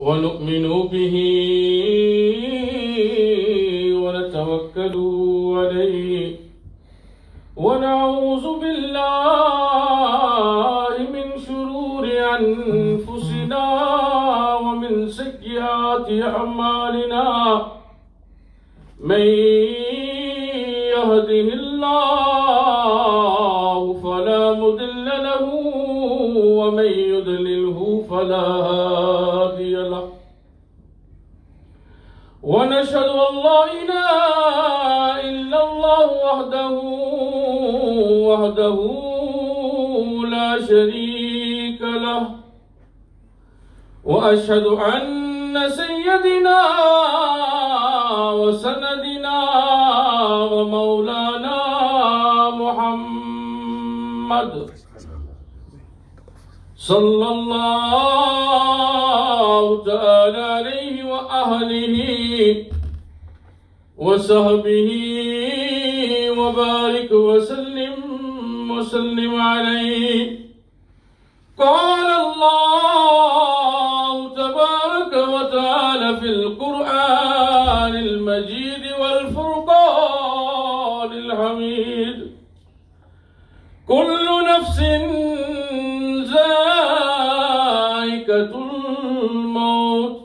ونؤمن به ونتوكل عليه ونعوذ بالله من شرور أنفسنا ومن سيئات أعمالنا من يهده الله فلا مضل له ومن يضلله فلا هادي له ونشهد أن لا إله إلا الله وحده لا شريك له وأشهد أن سيدنا وسندنا ومولانا محمد صلى الله تعالى عليه وأهله وصحبه وبارك وسلم عليه. قال الله تبارك وتعالى في القرآن المجيد والفرقان الحميد: كل نفس ذائقة الموت.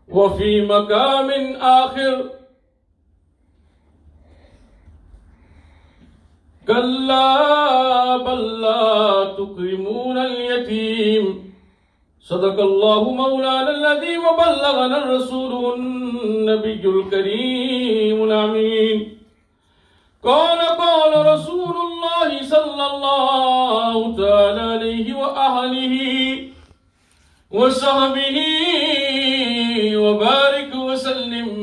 وفي مقام آخر: كلا بل لا تكرمون اليتيم. صدق الله مولانا العظيم وبلغنا الرسول النبي الكريم الأمين. قال رسول الله صلى الله تعالى عليه وآله وصحبه وبارك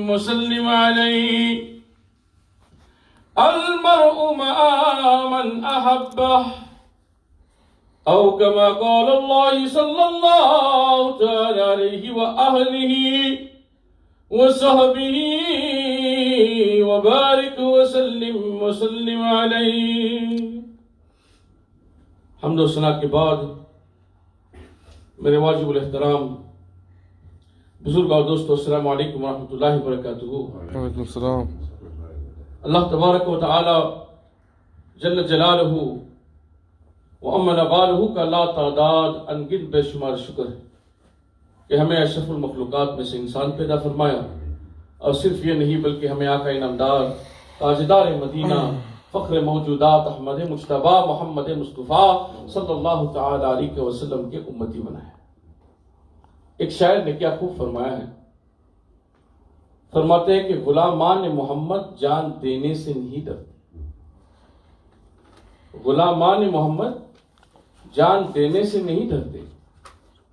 وسلم عليه: المرء مع من أحبه، أو كما قال الله صلى الله تعالى عليه وآله وصحبه وبارك وسلم عليه. हम्द व सना के बाद मेरे वाजिबुल एहतराम बुजुर्ग और दोस्तों, अस्सलाम वालेकुम व रहमतुल्लाहि व बरकातुहू। वालेकुम सलाम। अल्लाह तबारक व तआला जल्ल जलालहू व अम्मा नवालहू का ला तादाद अनगिन बेशुमार शुक्र है कि हमें अशरफुल मखलूकात में से इंसान पैदा फरमाया, और सिर्फ ये नहीं बल्कि हमें आका इनामदार ताजदार मदीना फ़ख्र मौजूदात अहमद मुज्तबा मोहम्मद मुस्तफ़ा सल्लल्लाहु तआला अलैहि वसल्लम के उम्मती बनाया। एक शायर ने क्या खूब फरमाया है, फरमाते हैं कि गुलामान मोहम्मद जान देने से नहीं डरते। गुलामान मोहम्मद जान देने से नहीं डरते,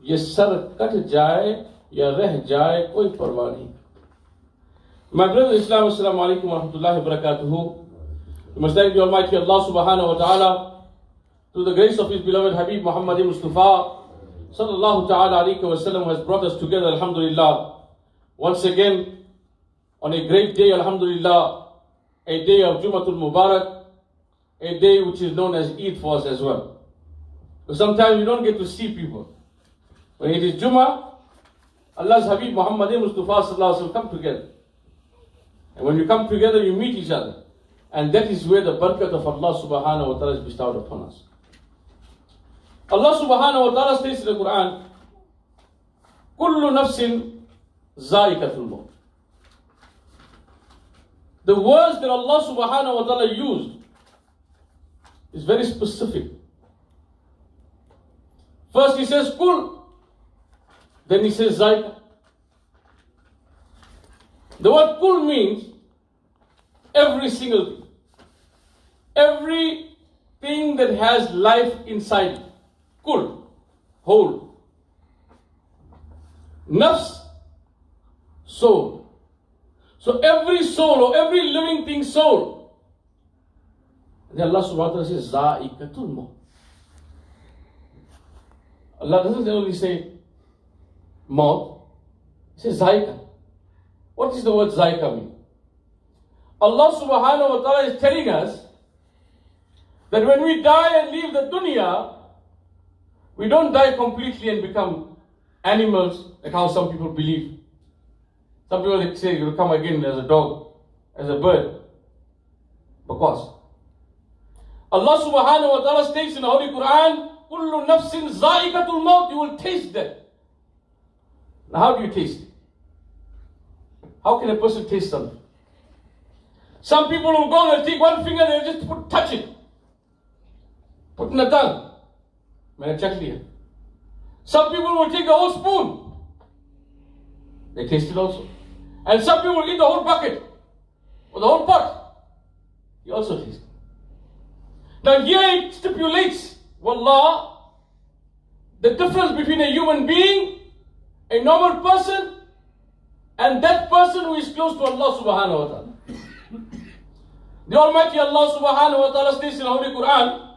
ये सर कट जाए या रह जाए कोई परवाह नहीं। My brothers in Islam, assalamu alaikum wa rahmatullahi wa barakatuhu. We must thank the Almighty Allah subhanahu wa ta'ala through the grace of His beloved habeeb Muhammad Mustafa sallallahu ta'ala alayhi wa sallam, who has brought us together, alhamdulillah, once again on a great day, alhamdulillah, a day of Jumatul Mubarak, a day which is known as Eid for us as well. Because sometimes we don't get to see people. When it is Juma, Allah's habeeb Muhammad Mustafa sallallahu alayhi wa sallam come together. And when you come together, you meet each other. And that is where the barakat of Allah subhanahu wa ta'ala is bestowed upon us. Allah subhanahu wa ta'ala states in the Quran, Kullu nafsin za'iqatul maut. The words that Allah subhanahu wa ta'ala used is very specific. First He says, Kul. Then He says, za'iqa. The word kul means every single thing. Everything that has life inside it. Kul, whole. Nafs, soul. So every soul or every living thing soul. And then Allah subhanahu wa ta'ala says, za'iqatul maut. Allah doesn't only say maut, He says za'iqa. What does the word za'iqa mean? Allah subhanahu wa ta'ala is telling us that when we die and leave the dunya, we don't die completely and become animals, like how some people believe. Some people say you'll come again as a dog, as a bird. Because Allah subhanahu wa ta'ala states in the Holy Quran, Kullu nafsin za'iqatul maut, you will taste death. Now how do you taste it? How can a person taste something? Some people will go, they'll take one finger, they'll just touch it. Put in the tongue. Some people will take the whole spoon. They taste it also. And some people will eat the whole bucket or the whole pot. He also tastes it. Now here it stipulates, wallah, the difference between a human being, a normal person, and that person who is close to Allah subhanahu wa ta'ala. The Almighty Allah subhanahu wa ta'ala states in the Holy Quran,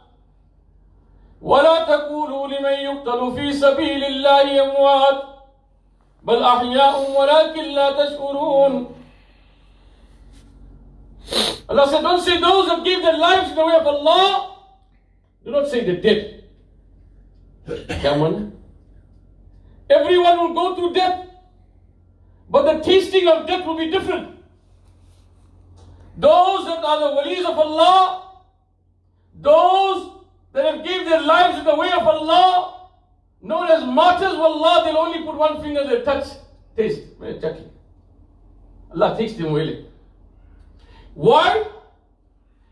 وَلَا تَقُولُوا لِمَنْ يُقْتَلُ فِي سَبِيلِ اللَّهِ أَمْوَاتٌ بَلْ أَحْيَاءٌ وَلَكِنْ لَا تَشْعُرُونَ. Allah said, don't say those that gave their lives in the way of Allah. Do not say the dead. Come on. Everyone will go through death, but the tasting of death will be different. Those that are the walis of Allah, those that have gave their lives in the way of Allah, known as martyrs of Allah, they'll only put one finger, they'll touch, taste. Allah takes them away. Why?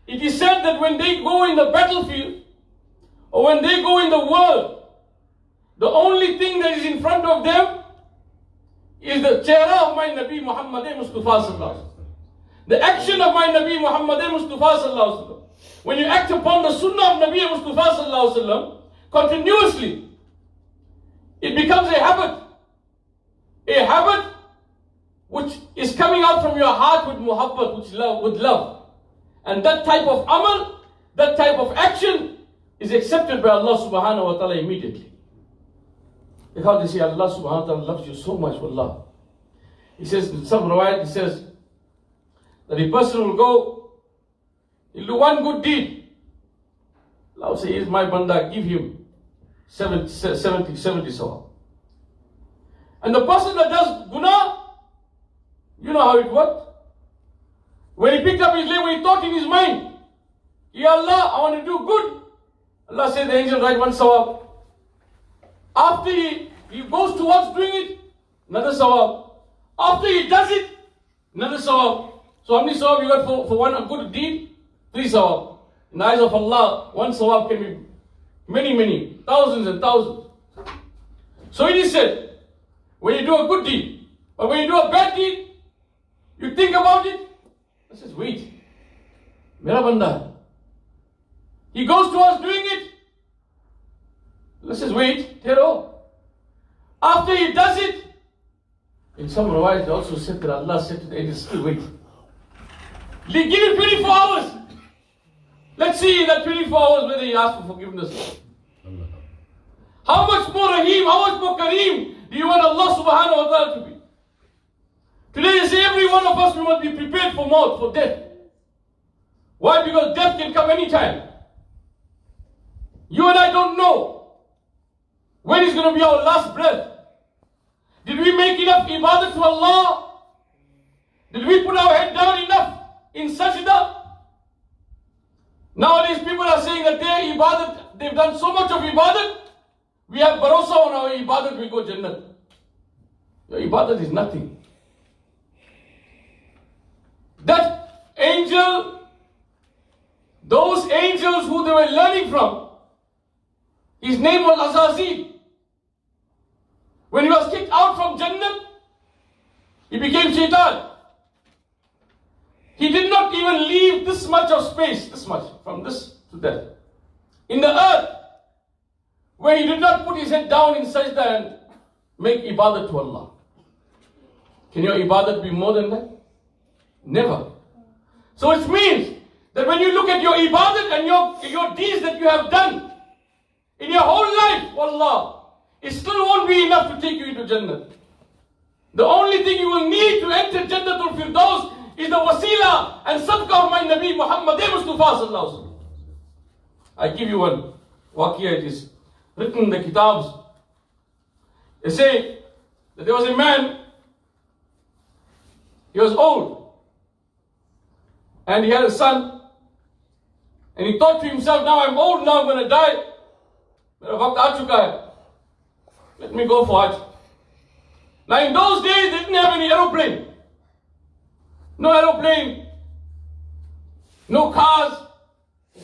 It is said that when they go in the battlefield, or when they go in the world, the only thing that is in front of them is the chehra of my Nabi Muhammad Mustafa sallallahu alaihi wasallam. The action of my Nabi Muhammad Mustafa sallallahu alaihi wasallam. When you act upon the sunnah of Nabi Mustafa sallallahu alaihi wasallam continuously, it becomes a habit. A habit which is coming out from your heart with muhabbat, with love. And that type of amal, that type of action is accepted by Allah subhanahu wa ta'ala immediately. Because they say Allah subhanahu wa ta'ala loves you so much, wallah. He says, in some riwayat, he says that a person will go, he'll do one good deed. Allah will say, here's my banda, give him 70 sawab. And the person that does guna, you know how it worked. When he picked up his leg, when he thought in his mind, Ya Allah, I want to do good. Allah said, the angel write one sawab. After he goes towards doing it, another sawab. After he does it, another sawab. So how many sawab you got for one good deed? 3 sawab. In the eyes of Allah, one sawab can be many, thousands and thousands. So it is said, when you do a good deed, but when you do a bad deed, you think about it. Let's just wait. Mera banda. He goes towards doing it. Let's just wait. Tero. After he does it, in some riwayat also said that Allah said to the angels, still wait. Give it 24 hours. Let's see in that 24 hours whether he asks for forgiveness. How much more Rahim, how much more Kareem do you want Allah subhanahu wa ta'ala to be? Today they say every one of us, we must be prepared for maut, for death. Why? Because death can come anytime. You and I don't know when is going to be our last breath. Did we make enough ibadah to Allah? Did we put our head down enough in sajda? Nowadays people are saying that their ibadat, they've done so much of ibadat, we have barosa on our ibadat, we go Jannah. Your ibadat is nothing. That angel, those angels who they were learning from, his name was Azazil. When he was kicked out from Jannah, he became Shaitan. He did not even leave this much of space, this much, from this to that. In the earth, where he did not put his head down in sajda and make ibadat to Allah. Can your ibadat be more than that? Never. So it means that when you look at your ibadat and your deeds that you have done in your whole life, wallah, it still won't be enough to take you into Jannah. The only thing you will need to enter Jannatul Firdaus is the wasila and sadaqah of my Nabi Muhammad Mustafa sallallahu alaihi wasallam. I give you one waqiyah, it is written in the kitabs. They say that there was a man, he was old, and he had a son, and he thought to himself, now I'm old, now I'm going to die. Mera waqt aa chuka hai. Let me go for Hajj. Now in those days, they didn't have any aeroplane. No aeroplane, no cars.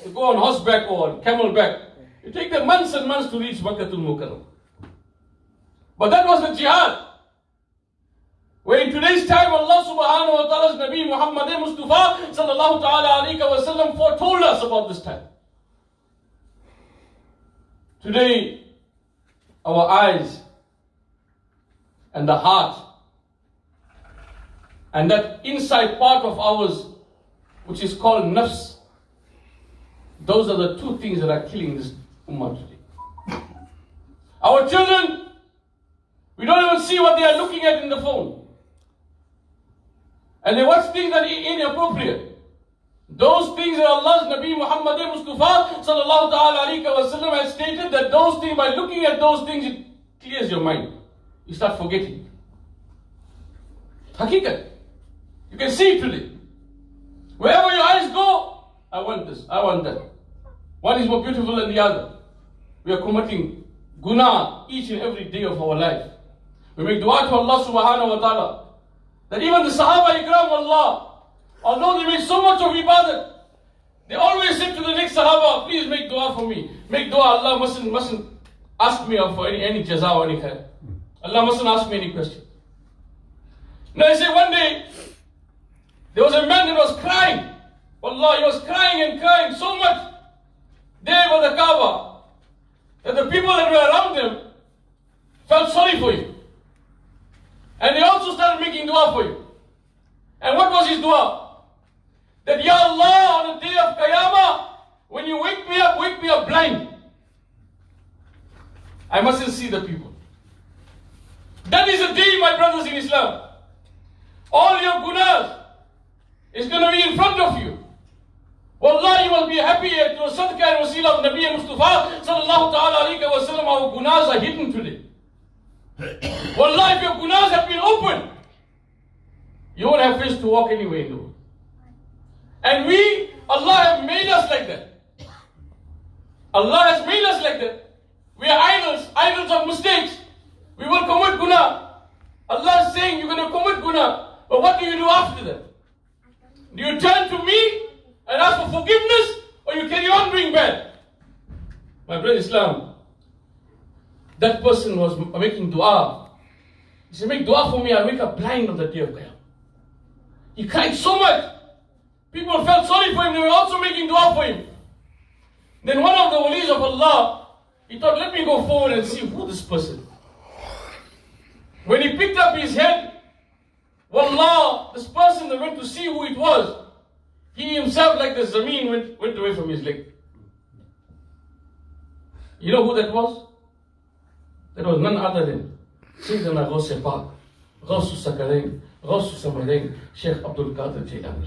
To go on horseback or on camelback. It take them months and months to reach Makkatul Mukarram. But that was the jihad. Where in today's time, Allah subhanahu wa ta'ala's Nabi Muhammad Mustafa sallallahu ta'ala alayhi wa sallam foretold us about this time. Today, our eyes and the heart and that inside part of ours, which is called nafs, those are the two things that are killing this ummah today. Our children, we don't even see what they are looking at in the phone. And they watch things that are inappropriate. Those things that Allah's Nabi Muhammad Mustafa sallallahu ta'ala alayhi wa sallam has stated that those things, by looking at those things, it clears your mind. You start forgetting. Haqiqat. You can see it today. Wherever your eyes go, I want this, I want that. One is more beautiful than the other. We are committing guna each and every day of our life. We make dua to Allah subhanahu wa ta'ala. That even the Sahaba Ikram Allah, although they made so much of ibadat, they always said to the next Sahaba, please make dua for me. Make dua, Allah mustn't ask me for any jaza or any khair. Allah mustn't ask me any question. Now I say one day, there was a man that was crying. Wallah, he was crying and crying so much there by the Kaaba that the people that were around him felt sorry for him. And they also started making dua for him. And what was his dua? That, Ya Allah, on the day of Qiyamah, when you wake me up blind. I mustn't see the people. That is the day, my brothers in Islam. All your gunas is going to be in front of you. Wallah, you will be happy at your sadaqah and wasila of Nabi Mustafa sallallahu ta'ala alayhi wa sallam. Our gunas are hidden today. Wallah, if your gunas have been open, you won't have face to walk anywhere in the world. And Allah have made us like that. Allah has made us like that. We are idols of mistakes. We will commit guna. Allah is saying you're going to commit guna. But what do you do after that? Do you turn to me and ask for forgiveness, or you carry on doing bad? My brother Islam, that person was making dua. He said, make dua for me, I'll wake up blind on the day of Qiyamah. He cried so much. People felt sorry for him, they were also making dua for him. Then one of the walis of Allah, he thought, let me go forward and see who this person is. When he picked up his head, wallah, this person that went to see who it was, he himself, like the zameen, went away from his leg. You know who that was? That was none other than Sayyidina Ghawse Pak, Ghawsu Sakarain, Ghawsu Samarain, Sheikh Abdul Qadir Jilani.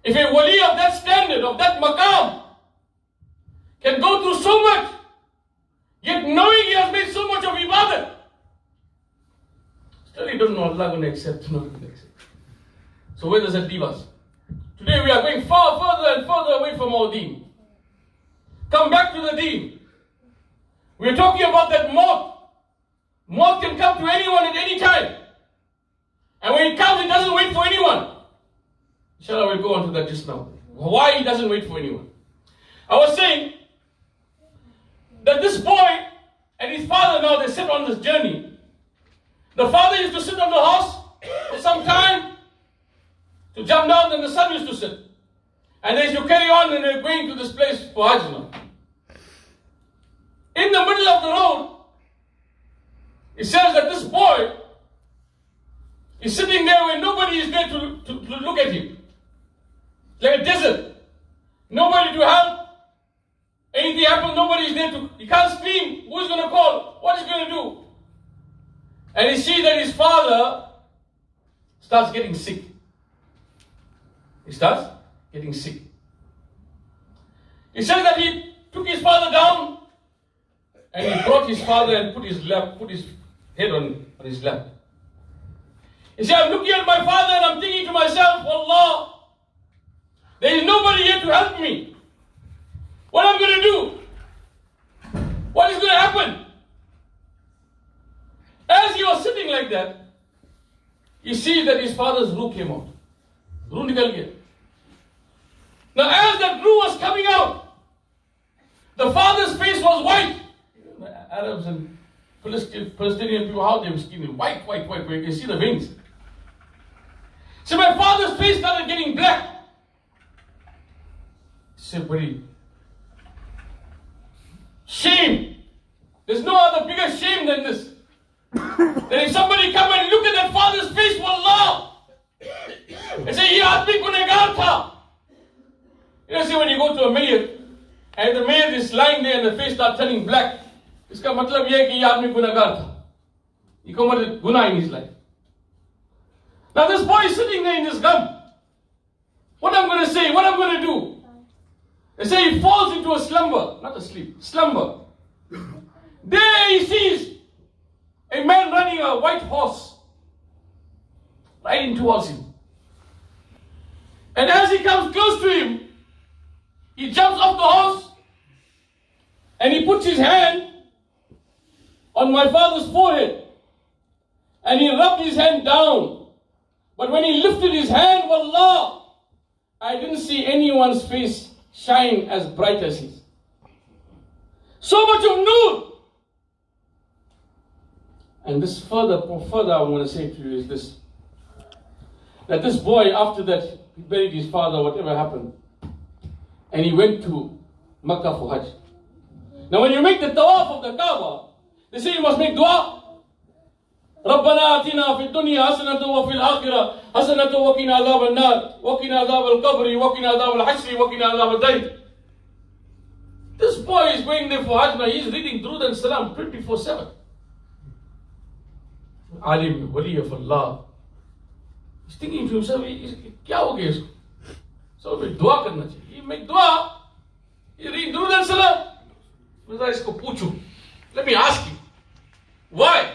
If a wali of that standard, of that maqam, can go through so much, yet knowing he has made so much of ibadah, still he don't know Allah going to accept, not going to accept. So where does that leave us? Today we are going far further and further away from our deen. Come back to the deen. We are talking about that maut. Maut can come to anyone at any time. And when it comes, it doesn't wait for anyone. Inshallah, we'll go on to that just now. Why it doesn't wait for anyone. I was saying that this boy and his father now, they sit on this journey. The father used to sit on the horse for some time to jump down, then the son used to sit. And they used to carry on, and they're going to this place for Hajj now. In the middle of the road, it says that this boy is sitting there where nobody is there to look at him. Like a desert. Nobody to help. Anything happens, nobody is there to... He can't scream. Who is going to call? What is he going to do? And he sees that his father starts getting sick. He starts getting sick. He said that he took his father down And he brought his father and put his head on his lap. He said, I'm looking at my father and I'm thinking to myself, Allah, there is nobody here to help me. What am I going to do? What is going to happen? As he was sitting like that, he sees that his father's ruh came out. Ruh nikal gaya. Now as that ruh was coming out, the father's face was white. Arabs and Palestinian people, how they were skin white. You can see the veins. So my father's face started getting black. He said, buddy, shame. There's no other bigger shame than this. That if somebody come and look at that father's face, wallah, and say, ye aadmi gunegar tha. You know, see when you go to a mayyat, and the mayyat is lying there and the face starts turning black, iska matlab ye hai ki ye aadmi gunegar tha. He committed guna in his life. Now this boy is sitting there in his gum. What I'm going to say, what I'm going to do? They say he falls into a slumber, not a sleep, slumber. There he sees a man running a white horse, riding towards him. And as he comes close to him, he jumps off the horse and he puts his hand on my father's forehead and he rubbed his hand down. But when he lifted his hand, wallah, I didn't see anyone's face shine as bright as his. So much of nur. And this further I want to say to you is this. That this boy, after that, he buried his father, whatever happened. And he went to Makkah for Hajj. Now when you make the tawaf of the Kaaba, they say you must make dua. ربنا آتنا في الدنيا حسنة وفي الآخرة حسنة وقنا عذاب النار وقنا عذاب القبر وقنا عذاب الحشر وقنا عذاب الدين. This boy is going there for Hajj now. He is reading Durud and Salam 24/7. Alim, wali of Allah. He's thinking to himself, क्या हो गया इसको? So dua करना चाहिए. He make dua. He read Durud and Salam. मैं इसको पूछूं. Let me ask him. Why?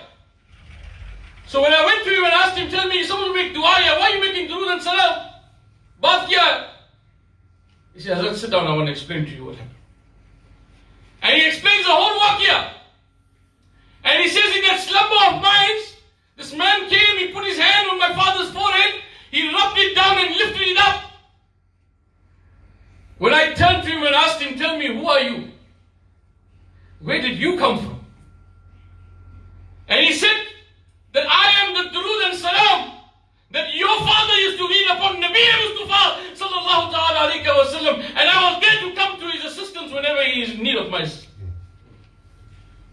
So when I went to him and asked him, tell me, you're supposed to make dua here. Why are you making Durud and Salam? Baat kya? He said, Hazrat, sit down, I want to explain to you what happened. And he explains the whole waqiyah. And he says, in that slumber of minds, this man came, he put his hand on my father's forehead, he rubbed it down and lifted it up. When I turned to him and asked him, tell me, who are you? Where did you come from? And he said, that I am the Durud and Salam that your father used to read upon Nabi Mustafa sallallahu ta'ala alayhi wa sallam, and I was there to come to his assistance whenever he is in need of my assistance.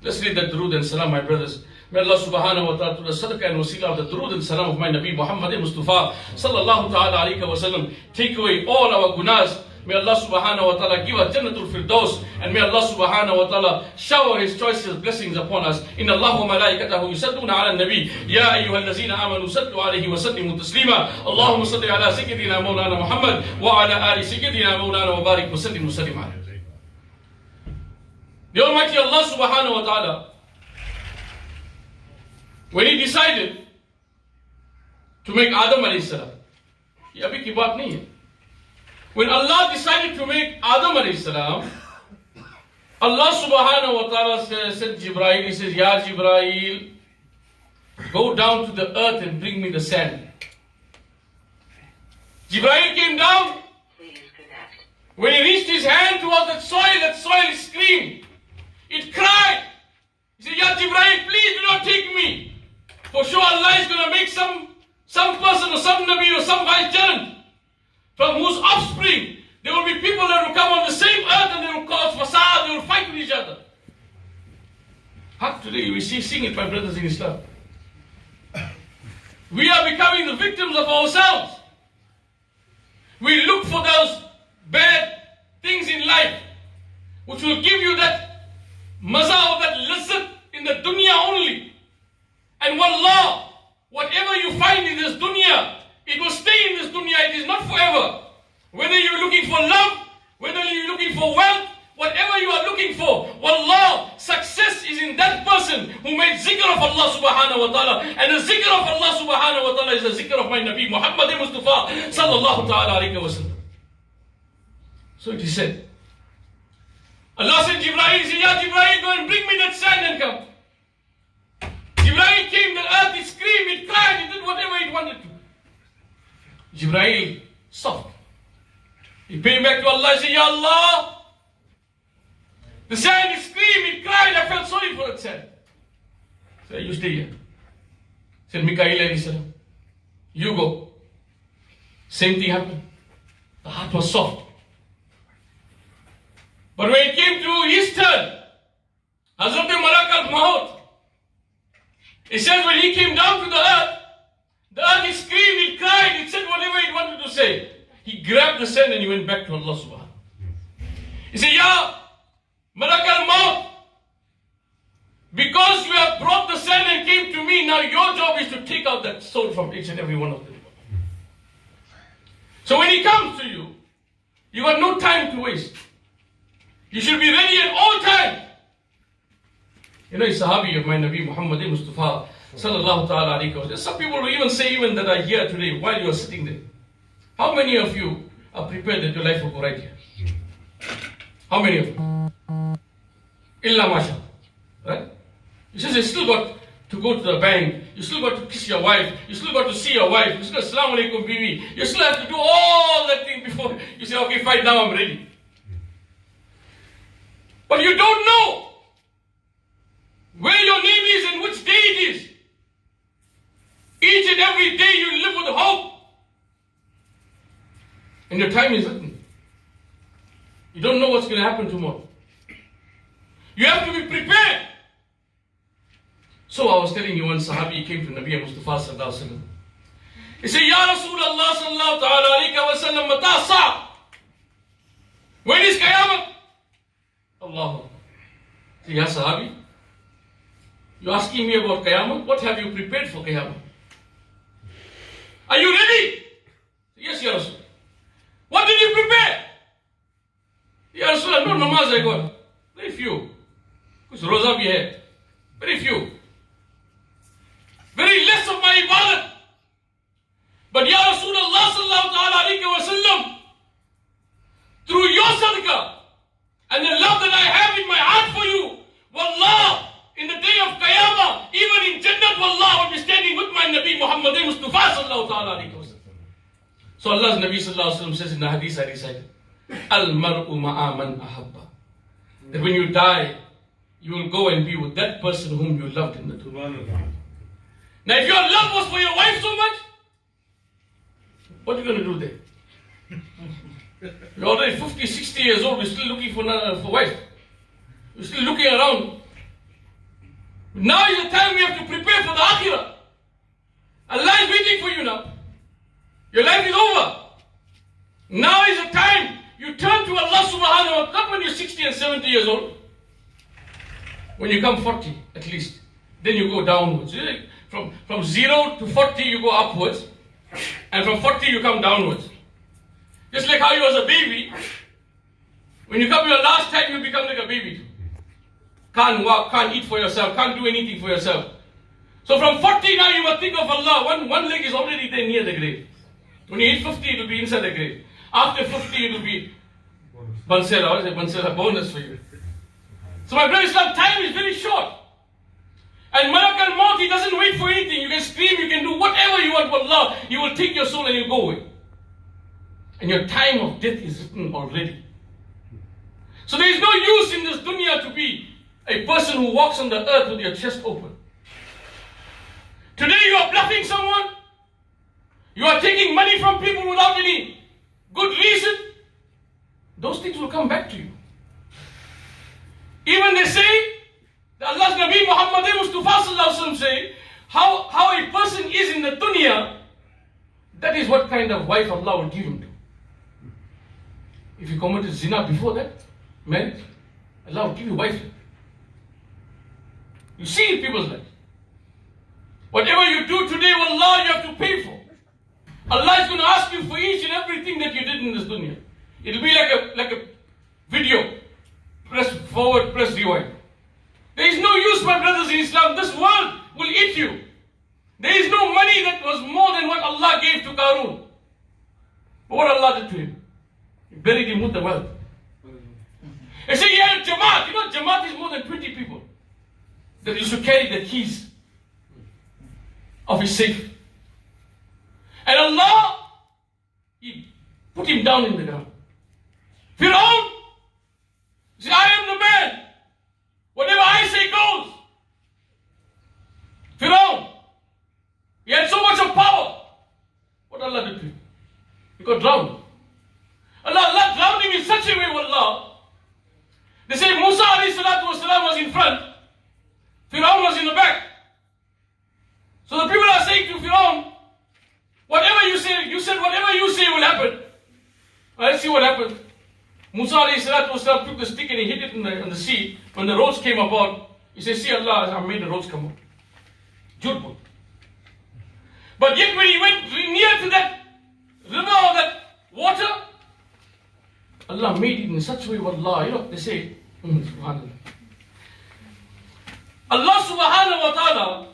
Let's read the Durud and Salam, my brothers. May Allah subhanahu wa ta'ala, to the sadaqah and wasila of the Durud and Salam of my Nabi Muhammad Mustafa sallallahu ta'ala alayhi wa sallam, take away all our gunas. May Allah subhanahu wa ta'ala give us Jannatul Firdaus, and may Allah subhanahu wa ta'ala shower His choices blessings upon us. Inna Allahu wa malaikatahu yusalluna ala nabi ya ayyuhallazina amanu sallu alayhi wa sallimu taslima. Allahumma salli ala sayyidina Mawlana Muhammad wa ala ali sayyidina Mawlana wa barik wa sallim wa sallim alayhi. The Almighty Allah subhanahu wa ta'ala, when He decided to make Adam alayhi salam, ye abhi ki baat nahi hai. When Allah decided to make Adam alayhi salam, Allah subhanahu wa ta'ala said Jibreel, He says, Ya Jibreel, go down to the earth and bring me the sand. Jibreel came down. When he reached his hand towards that soil screamed. It cried. He said, Ya Jibreel, please do not take me. For sure Allah is going to make some person or some Nabi or some vicegerent from whose offspring there will be people that will come on the same earth and they will cause fasad, they will fight with each other. Today we seeing it, my brothers in Islam. We are becoming the victims of ourselves. We look for those bad things in life which will give you that maza or that lazzat in the dunya only. And wallah, whatever you find in this dunya, it will stay in this dunya, it is not forever. Whether you're looking for love, whether you're looking for wealth, whatever you are looking for, wallah, success is in that person who made zikr of Allah subhanahu wa ta'ala. And the zikr of Allah subhanahu wa ta'ala is the zikr of my Nabi Muhammad Mustafa sallallahu ta'ala alayhi wa sallam. So it is said, Allah said, Jibreel, said, Ya Jibreel, go and bring me that sand and come. Jibreel came, the earth, it screamed, it cried, it did whatever it wanted to. Jibreel, soft. He came back to Allah and said, Ya Allah, the sand is screaming, it cried, I felt sorry for that sand. So you stay here. Said Mikael alayhi salam, you go. Same thing happened. The heart was soft. But when it came to his turn, Hazrat Malak al-Maut, it says when he came down to the earth he screamed, it cried, it said whatever it wanted to say. He grabbed the sand and he went back to Allah subhanahu. He said, Ya Malak al-Maut, because you have brought the sand and came to me, now your job is to take out that soul from each and every one of them. So when he comes to you, you got no time to waste. You should be ready at all times. You know, he's sahabi of my Nabi Muhammad Mustafa sallallahu ta'ala alayhi wa sallam. Some people will even say even that are here today while you are sitting there. How many of you are prepared that your life will go right here? How many of you? Illa masha. Right? You say, you still got to go to the bank, you still got to kiss your wife, you still got to see your wife, you still Assalamu alaikum bibi, you still have to do all that thing before you say, okay, fine, now I'm ready. But you don't know where your name is and which day it is. Each and every day you live with hope. And your time is written. You don't know what's going to happen tomorrow. You have to be prepared. So I was telling you, one Sahabi came to Nabi Mustafa sallallahu alaihi wasallam. He said, Ya Rasulullah sallallahu alaihi wasallam, mata sa'? When is Qiyamah? Allah. So, Ya Sahabi, you're asking me about Qiyamah? What have you prepared for Qiyamah? Are you ready? Yes, Ya Rasul. What did you prepare? Ya Rasul, no namaz I got. Very few. Kuch roza bhi hai. Very few. Very less of my ibadat. But Ya Rasulullah sallallahu alayhi wa sallam, through your sadaqah and the love that I have in my heart for you, wallah, in the day of Qiyamah, even in Jannat, wallah, I'll be standing with my Nabi Muhammad Mustafa sallallahu alayhi wa sallam. So Allah's Nabi sallallahu alayhi wa sallam says in the hadith I recited, Al-mar'u ma'a man ahabba. That when you die, you will go and be with that person whom you loved in the dunya. Now if your love was for your wife so much, what are you going to do there? You're already 50, 60 years old, we're still looking for wife. We're still looking around. Now is the time we have to prepare for the akhirah. Allah is waiting for you now. Your life is over. Now is the time you turn to Allah subhanahu wa ta'ala, not when you're 60 and 70 years old. When you come 40 at least, then you go downwards. From 0 to 40 you go upwards, and from 40 you come downwards. Just like how you was a baby, when you come your last time you become like a baby. Can't walk, can't eat for yourself, can't do anything for yourself. So from 40 now you must think of Allah. One leg is already there near the grave. When you hit 50 it will be inside the grave. After 50 it will be Bansera. What is it? Bansera, bonus for you. So my brother Islam, time is very short. And Malak al-Maut, he doesn't wait for anything. You can scream, you can do whatever you want for Allah. He will take your soul and he'll go away. And your time of death is written already. So there is no use in this dunya to be a person who walks on the earth with your chest open. Today you are bluffing someone. You are taking money from people without any good reason. Those things will come back to you. Even they say, Allah's Nabi Muhammad Mustafa sallallahu alaihi wasallam say, how a person is in the dunya, that is what kind of wife Allah will give him to. If you committed zina before that, marriage, Allah will give you wife. You see in people's lives. Whatever you do today, wallah, you have to pay for. Allah is going to ask you for each and everything that you did in this dunya. It will be like a video. forward, press rewind. There is no use, my brothers in Islam. This world will eat you. There is no money that was more than what Allah gave to Qarun. But what Allah did to him? He buried him with the wealth. He said he had a Jamaat. You know, Jamaat is more than 20 people that used to carry the keys of his safe. And Allah, He put him down in the ground. Fir'aun, he said, I am the man. Whatever I say goes. Fir'aun, he had so much of power. What Allah did to him? He got drowned. Allah drowned him in such a way, wallah. They say Musa alayhi salatu wasalam was in front. Fir'aun was in the back. So the people are saying to Fir'aun, whatever you say, you said whatever you say will happen. Let's see what happened. Musa alayhi salatu wasalam took the stick and he hit it in the sea. When the roads came about, he said, see Allah, I made the roads come out. Judbun. But yet when he went near to that river or that water, Allah made it in such a way, wallah, you know, they say, subhanallah. Allah subhanahu wa ta'ala,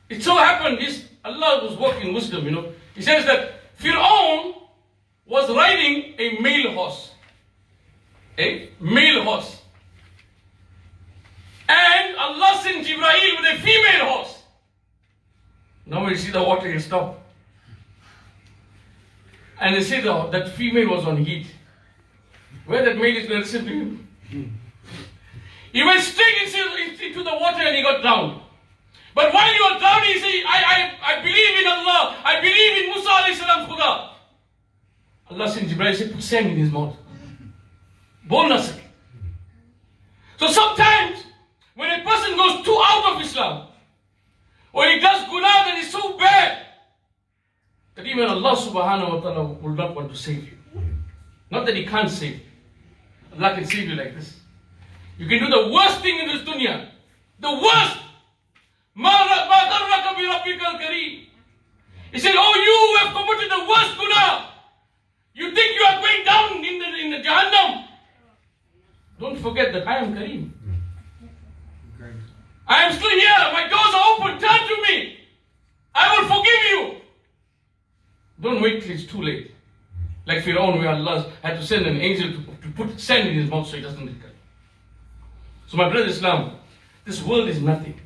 it so happened, Allah was working wisdom, you know. He says that Fir'aun was riding a male horse. A male horse. And Allah sent Jibreel with a female horse. Now when you see the water, you stop. And they say that female was on heat. Where that male is going to listen to him. He went straight into the water and he got drowned. But while he was drowning, he said, I believe in Allah. I believe in Musa alayhi salam Khuda. Allah sent Jibreel, said, put sand in his mouth. Bonus. So sometimes, when a person goes too out of Islam, or he does guna that is so bad, that even Allah subhanahu wa ta'ala will not want to save you. Not that He can't save you. Allah can save you like this. You can do the worst thing in this dunya. The worst. He said, oh, you who have committed the worst guna. You think you are going down in the Jahannam. Don't forget that I am Kareem. I am still here. My doors are open. Turn to me. I will forgive you. Don't wait till it's too late. Like Fir'aun, where Allah had to send an angel to put sand in his mouth so he doesn't get cut. So my brother Islam, this world is nothing.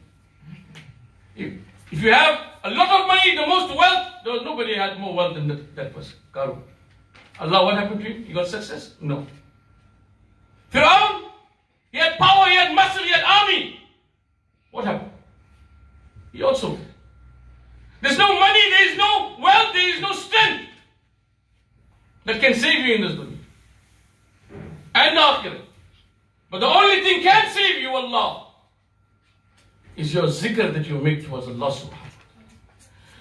If you have a lot of money, the most wealth, there was nobody had more wealth than that person, Qarun. Allah, what happened to him? He got success? No. Fir'aun, he had power, he had muscle, he had army. What happened? He also. There's no money, there is no wealth, there is no strength that can save you in this dunya. And the akhirah. But the only thing can save you, Allah, is your zikr that you make towards Allah subhanahu wa ta'ala.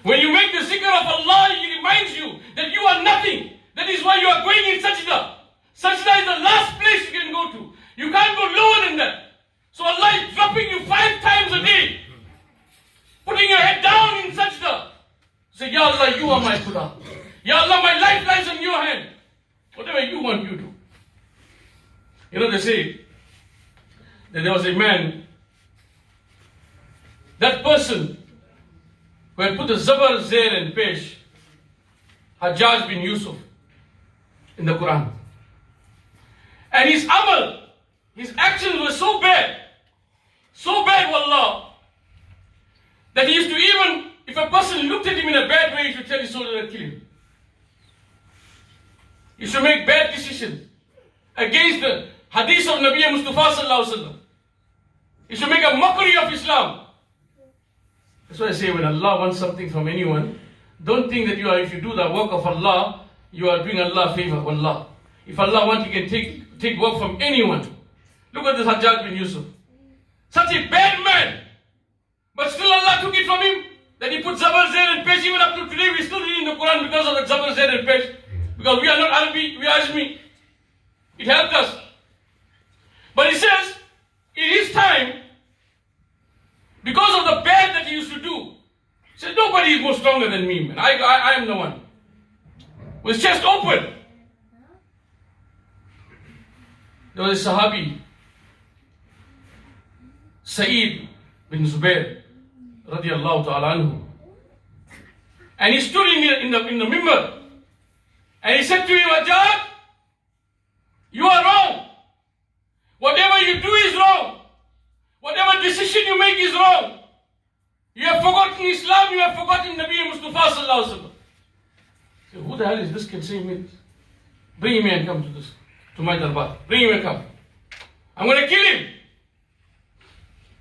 When you make the zikr of Allah, He reminds you that you are nothing. That is why you are going in sajda. Sajda is the last place you can go to. You can't go lower than that. So Allah is dropping you 5 times a day. Putting your head down in sajda. Say, Ya Allah, you are my Khuda. Ya Allah, my life lies in your hand. Whatever you want, you do. You know, they say that there was a man, that person who had put the Zabar, Zair and Pesh, Hajjaj bin Yusuf, in the Quran. And his amal, his actions were so bad, wallah, that he used to even, if a person looked at him in a bad way, he should tell his soldier to kill him. He should make bad decisions against the hadith of Nabi Mustafa sallallahu alaihi wasallam. He should make a mockery of Islam. That's why I say, when Allah wants something from anyone, don't think that if you do the work of Allah, you are doing Allah a favor. Wallah. If Allah wants, He can take work from anyone. Look at this Hajjaj bin Yusuf. Such a bad man. But still Allah took it from him. That he put Zabar, Zair and Pesh. Even up to today, we still reading the Quran because of the Zabar, Zair and Pesh. Because we are not Arabi, we are Ajmi. It helped us. But he says, in his time, because of the bad that he used to do, he said, nobody is more stronger than me, man. I am the one. With his chest open. There was a sahabi Sa'id bin Zubair radiallahu ta'ala anhu. And he stood in the mimbar and he said to him, Ajad, you are wrong. Whatever you do is wrong. Whatever decision you make is wrong. You have forgotten Islam, you have forgotten Nabi Mustafa sallallahu alaihi wasallam. So who the hell is this can say me? Bring him here and come to my darbar. Bring him and come. I'm going to kill him.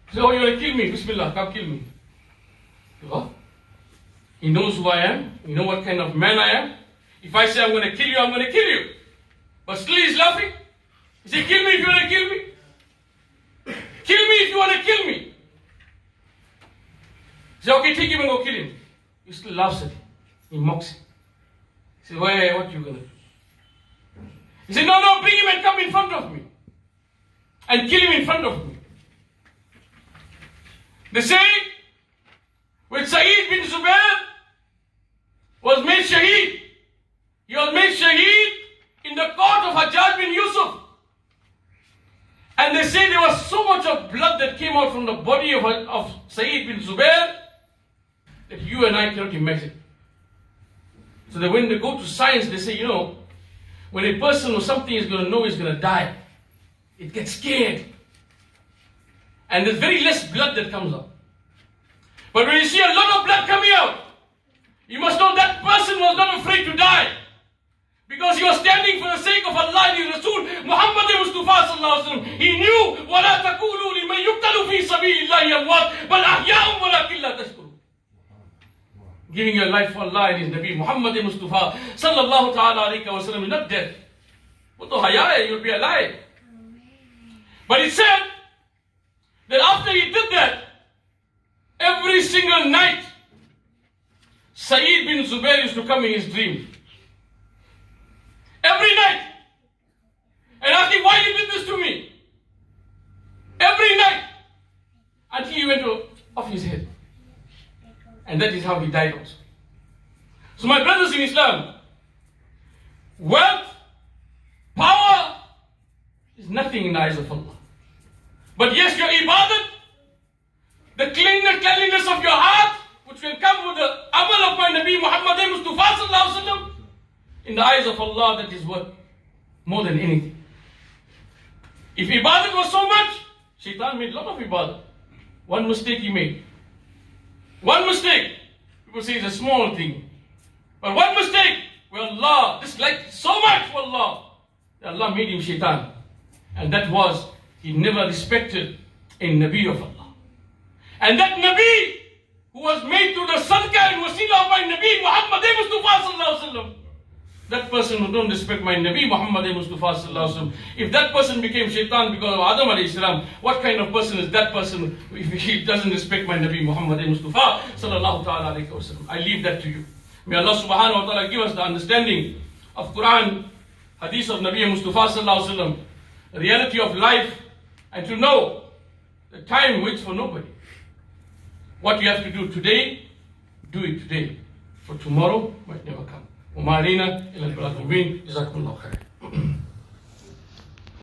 He said, oh, you're going to kill me? Bismillah, come kill me. What? He knows who I am. He knows what kind of man I am. If I say I'm going to kill you, I'm going to kill you. But still he's laughing. He said, kill me if you want to kill me. Kill me if you want to kill me. He said, okay, take him and go kill him. He still laughs at him. He mocks him. He said, what are you going to do? He said, no, bring him and come in front of me. And kill him in front of me. They say, when Sa'id bin Zubair was made shaheed, he was made shaheed in the court of Hajjaj bin Yusuf. And they say there was so much of blood that came out from the body of Sa'id bin Zubair that you and I cannot imagine. So that when they go to science, they say, when a person or something is going to know is going to die, it gets scared. And there's very less blood that comes out. But when you see a lot of blood coming out, you must know that person was not afraid to die. Because he was standing for the sake of Allah and His Rasul, Muhammad Mustafa sallallahu alaihi wasallam. He knew, وَلَا تَقُولُوا لِمَنْ يُقْتَلُ فِي سَبِيلِ اللَّهِ أَمْوَاتٌ بَلْ أَحْيَاءٌ وَلَكِنْ لَا تَشْكُرُونَ. Giving your life for Allah and His Nabi, Muhammad Mustafa sallallahu ta'ala alayhi wa sallam, is not dead. What the hayae, you'll be alive. But it said that after he did that, every single night, Sa'id bin Zubair used to come in his dream. Every night. And asked him, why you did this to me? Every night. Until he went off his head. And that is how he died also. So my brothers in Islam, wealth, power is nothing in the eyes of Allah. But yes, your ibadat, the cleanliness of your heart, which will come with the amal of my Nabi Muhammad Mustafa sallallahu alaihi wasallam, in the eyes of Allah, that is worth more than anything. If ibadat was so much, Shaitan made a lot of ibadat. One mistake he made. One mistake, people say it's a small thing. But one mistake, where Allah disliked so much for Allah, that Allah made him Shaitan. And that was, he never respected a Nabi of Allah. And that Nabi, who was made to the sadaqah and wasila of my Nabi Muhammad Mustafa sallallahu alaihi wasallam, that person who don't respect my Nabi Muhammad Mustafa sallallahu alaihi wasallam, if that person became Shaitan because of Adam alayhi salam, what kind of person is that person if he doesn't respect my Nabi Muhammad Mustafa sallallahu ta'ala alayhi wasallam? I leave that to you. May Allah subhanahu wa ta'ala give us the understanding of Quran, hadith of Nabi Mustafa sallallahu alaihi wasallam, the reality of life, and to know the time waits for nobody. What you have to do today, do it today. For tomorrow might never come. وما علينا إلا البلاغ المبين. جزاكم الله خير.